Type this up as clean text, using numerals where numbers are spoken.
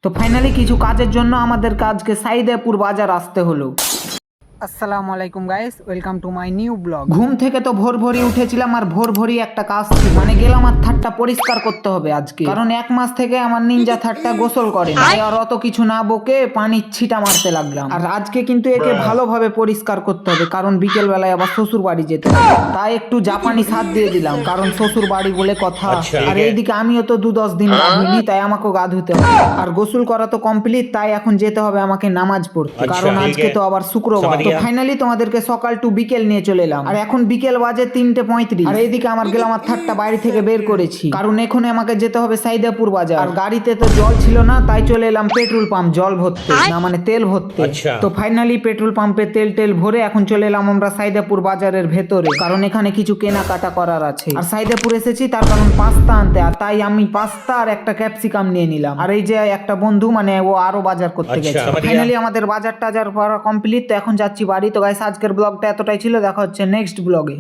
তো ফাইনালি কিছু কাজের জন্য আমাদেরকে আজকে সাইদাপুর বাজার আসতে হলো। আসসালামু আলাইকুম guys, welcome to my new blog. ঘুম থেকে তো ভোর ভোরই উঠেছিলাম, আর ভোর ভোরই একটা কাজ ছিল, মানে গেলাম আর থাটটা পরিষ্কার করতে হবে আজকে, কারণ 1 মাস থেকে আমার নিনজা থাটটা গোসল করে না। আর অত কিছু না বকে পানির ছিটা মারতে লাগলাম। আর আজকে কিন্তু একে ভালোভাবে পরিষ্কার করতে হবে, কারণ বিকেল বেলায় আবার শ্বশুর বাড়ি যেতে হবে। তাই একটু জাপানি স্বাদ দিয়ে দিলাম, কারণ শ্বশুর বাড়ি বলে কথা। আর এইদিকে আমিও তো 2-10 দিন গা ধুইনি, তাই আমাকেও গা ধুতে হবে। আর গোসল করা তো কমপ্লিট, তাই এখন যেতে হবে আমাকে নামাজ পড়তে, কারণ আজকে তো আবার শুক্রবার। তো ফাইনালি তোমাদেরকে সকাল টু বিকেল নিয়ে চলে এলাম। আর এখন বিকেল বাজে 3:35। আর এইদিকে আমার গেলাম আর থাটটা বাইরে থেকে বের করেছি, কারণ এখন আমাকে যেতে হবে সাইদাপুর বাজার। আর গাড়িতে তো জল ছিল না, তাই চলে এলাম পেট্রোল পাম্প জল ভরতে, না মানে তেল ভরতে। তো ফাইনালি পেট্রোল পাম্পে তেল ভরে এখন চলে এলাম আমরা সাইদাপুর বাজারের ভেতরে, কারণ এখানে কিছু কেনাকাটা করার আছে। আর সাইদাপুর এসেছি তার কারণ পাস্তা আনতে, আর তাই আমি পাস্তা আর একটা ক্যাপসিকাম নিয়ে নিলাম। আর এই যে একটা বন্ধু, মানে ও আরো বাজার করতে গেছে। ফাইনালি আমাদের বাজার টাজার করা কমপ্লিট, তো এখন যাচ্ছি বাড়ি। তো গাইস আজকের ব্লগটা এতটাই ছিল, দেখা হচ্ছে নেক্সট ব্লগে।